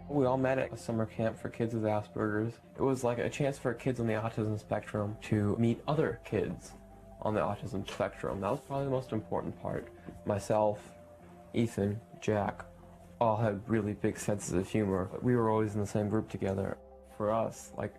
We all met at a summer camp for kids with Asperger's. It was like a chance for kids on the autism spectrum to meet other kids on the autism spectrum. That was probably the most important part. Myself, Ethan, Jack, all had really big senses of humor. We were always in the same group together. For us, like,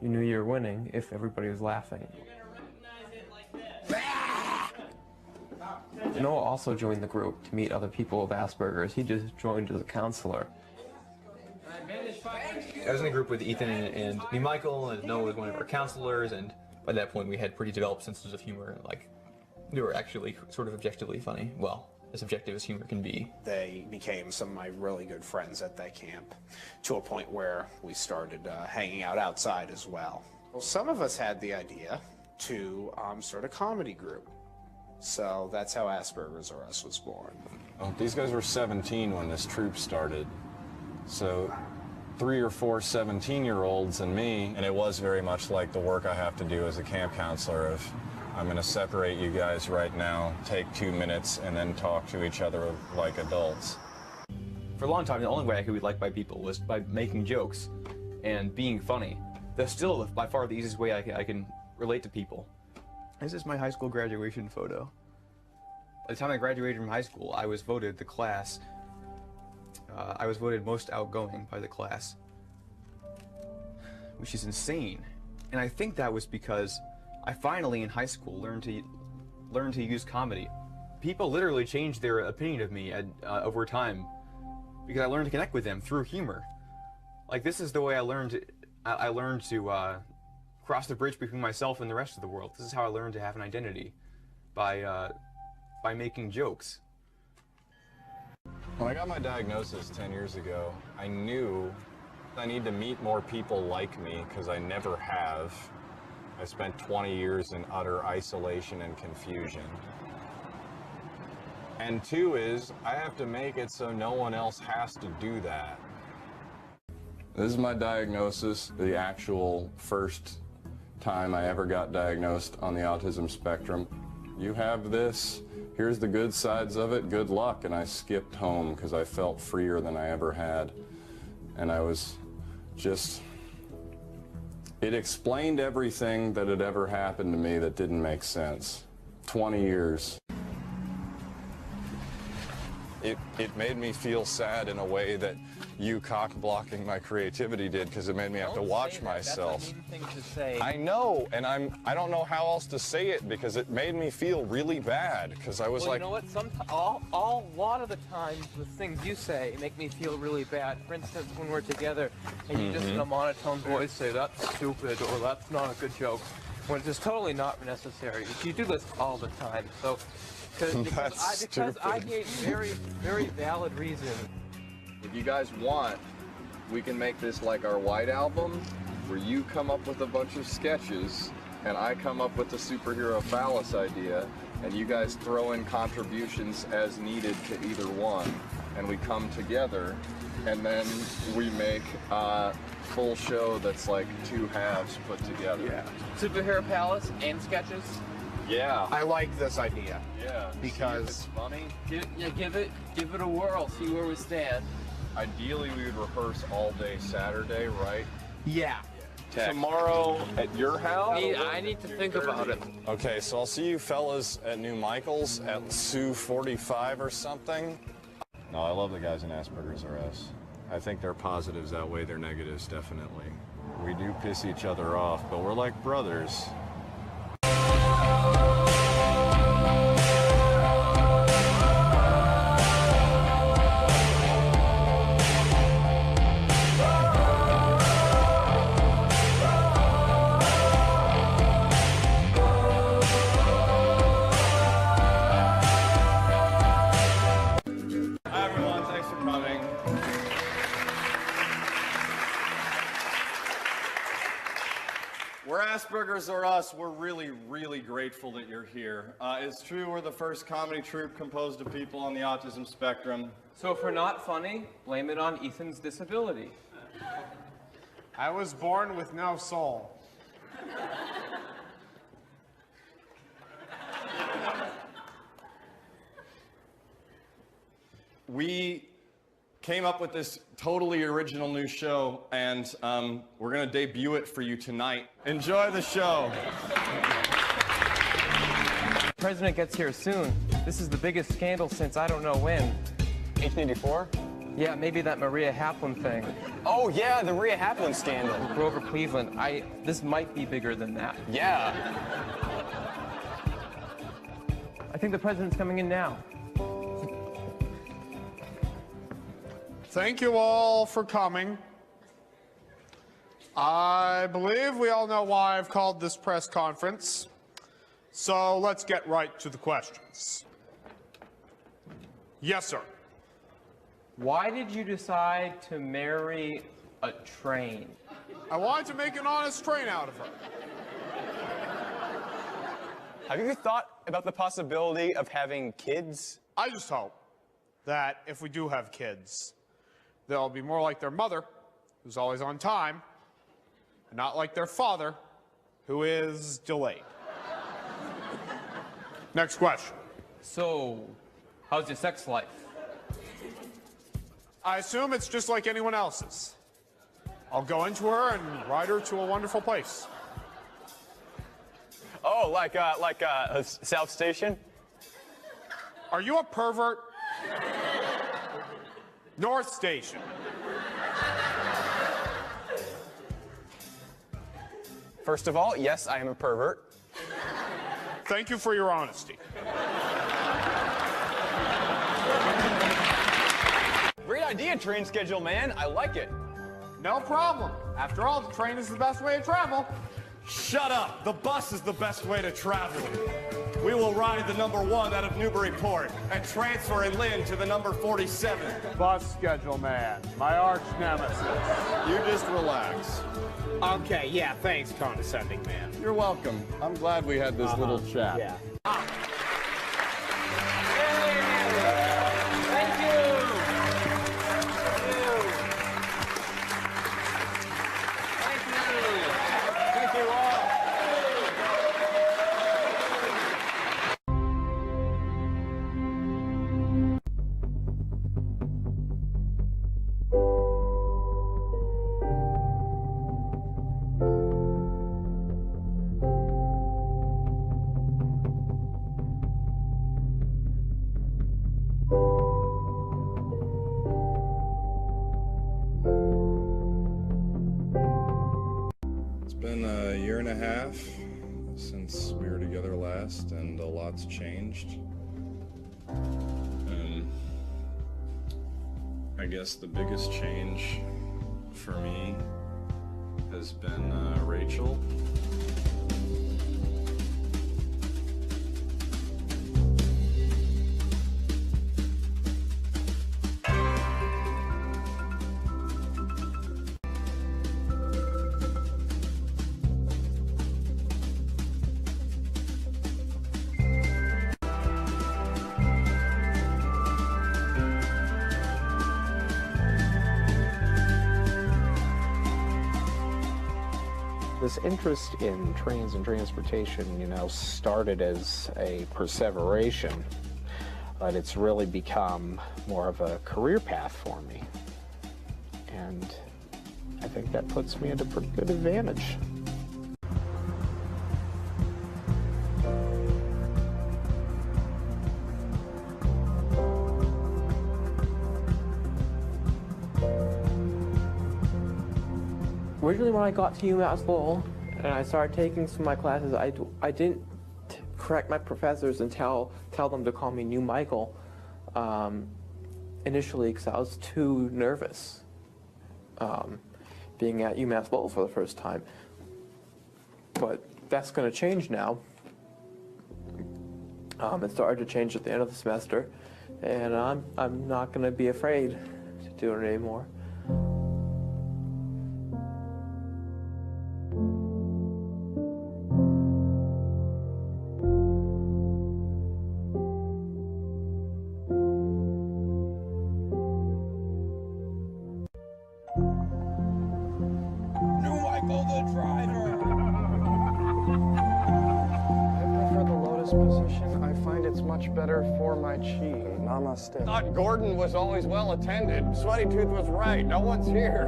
you knew you were winning if everybody was laughing. Noah also joined the group to meet other people with Asperger's. He just joined as a counselor. I was in a group with Ethan and me, Michael, and Noah was one of our counselors, and by that point we had pretty developed senses of humor, and like, we were actually sort of objectively funny. Well, as objective as humor can be. They became some of my really good friends at that camp, to a point where we started hanging out outside as well. Well, some of us had the idea to start a comedy group. So that's how Aspergers Are Us was born. Well, these guys were 17 when this troupe started. So 3 or 4 17-year-olds and me, and it was very much like the work I have to do as a camp counselor of, I'm going to separate you guys right now, take 2 minutes, and then talk to each other like adults. For a long time, the only way I could be liked by people was by making jokes and being funny. That's still by far the easiest way I can relate to people. This is my high school graduation photo. By the time I graduated from high school, I was voted the class. I was voted most outgoing by the class, which is insane. And I think that was because I finally in high school learned to use comedy. People literally changed their opinion of me over time because I learned to connect with them through humor. Like, this is the way I learned to cross the bridge between myself and the rest of the world. This is how I learned to have an identity, by making jokes. When I got my diagnosis 10 years ago, I knew I need to meet more people like me because I never have. I spent 20 years in utter isolation and confusion. And 2 is, I have to make it so no one else has to do that. This is my diagnosis, the actual first time I ever got diagnosed on the autism spectrum. You have this, here's the good sides of it, good luck. And I skipped home because I felt freer than I ever had. And I was just, it explained everything that had ever happened to me that didn't make sense. 20 years. It made me feel sad in a way that you cock-blocking my creativity did, because it made me have to watch myself. That's a mean thing to say. I know, and I don't know how else to say it, because it made me feel really bad, because I was like... You know what, a lot of the times the things you say make me feel really bad. For instance, when we're together and you just in a monotone voice say, that's stupid, or that's not a good joke, when it's just totally not necessary. You do this all the time, so... Because I gave very, very valid reason. If you guys want, we can make this like our White Album, where you come up with a bunch of sketches, and I come up with the superhero phallus idea, and you guys throw in contributions as needed to either one, and we come together, and then we make a full show that's like 2 halves put together. Yeah. Superhero palace and sketches. Yeah. I like this idea. Yeah. Because it's funny. Give it a whirl. See where we stand. Ideally, we would rehearse all day Saturday, right? yeah. Tomorrow at your house? I need to think about it. Okay, so I'll see you fellas at New Michael's at 2:45 or something. No, I love the guys in Aspergers Are Us. I think their positives outweigh their negatives, definitely. We do piss each other off, but we're like brothers. We're Aspergers Are Us. We're really, really grateful that you're here. It's true we're the first comedy troupe composed of people on the autism spectrum. So if we're not funny, blame it on Ethan's disability. I was born with no soul. We came up with this totally original new show, and we're gonna debut it for you tonight. Enjoy the show. The president gets here soon. This is the biggest scandal since I don't know when. 1884? Yeah, maybe that Maria Haplin thing. Oh yeah, the Maria Haplin scandal. Grover Cleveland. This might be bigger than that. Yeah. I think the president's coming in now. Thank you all for coming. I believe we all know why I've called this press conference. So let's get right to the questions. Yes, sir. Why did you decide to marry a train? I wanted to make an honest train out of her. Have you thought about the possibility of having kids? I just hope that if we do have kids, they'll be more like their mother, who's always on time, and not like their father, who is delayed. Next question. So, how's your sex life? I assume it's just like anyone else's. I'll go into her and ride her to a wonderful place. Oh, like a South Station? Are you a pervert? North Station. First of all, yes, I am a pervert. Thank you for your honesty. Great idea, train schedule, man. I like it. No problem. After all, the train is the best way to travel. Shut up! The bus is the best way to travel. We will ride the number 1 out of Newburyport and transfer in Lynn to the number 47. Bus schedule man, my arch nemesis. You just relax. Okay, yeah, thanks, condescending man. You're welcome. I'm glad we had this little chat. Yeah. Thank you! Thank you all. It's been a year and a half since we were together last, and a lot's changed. I guess the biggest change for me has been Rachel. This interest in trains and transportation, started as a perseveration, but it's really become more of a career path for me. And I think that puts me at a pretty good advantage. Originally, when I got to UMass Lowell and I started taking some of my classes, I didn't correct my professors and tell them to call me New Michael initially, because I was too nervous being at UMass Lowell for the first time. But that's going to change now. It started to change at the end of the semester, and I'm not going to be afraid to do it anymore. I prefer the lotus position. I find it's much better for my chi. Namaste. Thought Gordon was always well attended. Sweaty Tooth was right. No one's here.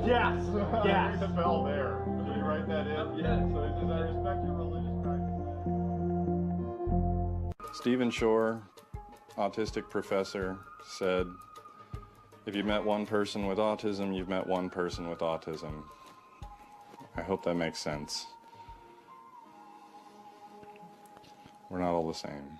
Yes. Yes. The bell there. Did you write that in? Yes. So it says, I respect your religious practice. Stephen Shore, autistic professor, said, if you've met one person with autism, you've met one person with autism. I hope that makes sense. We're not all the same.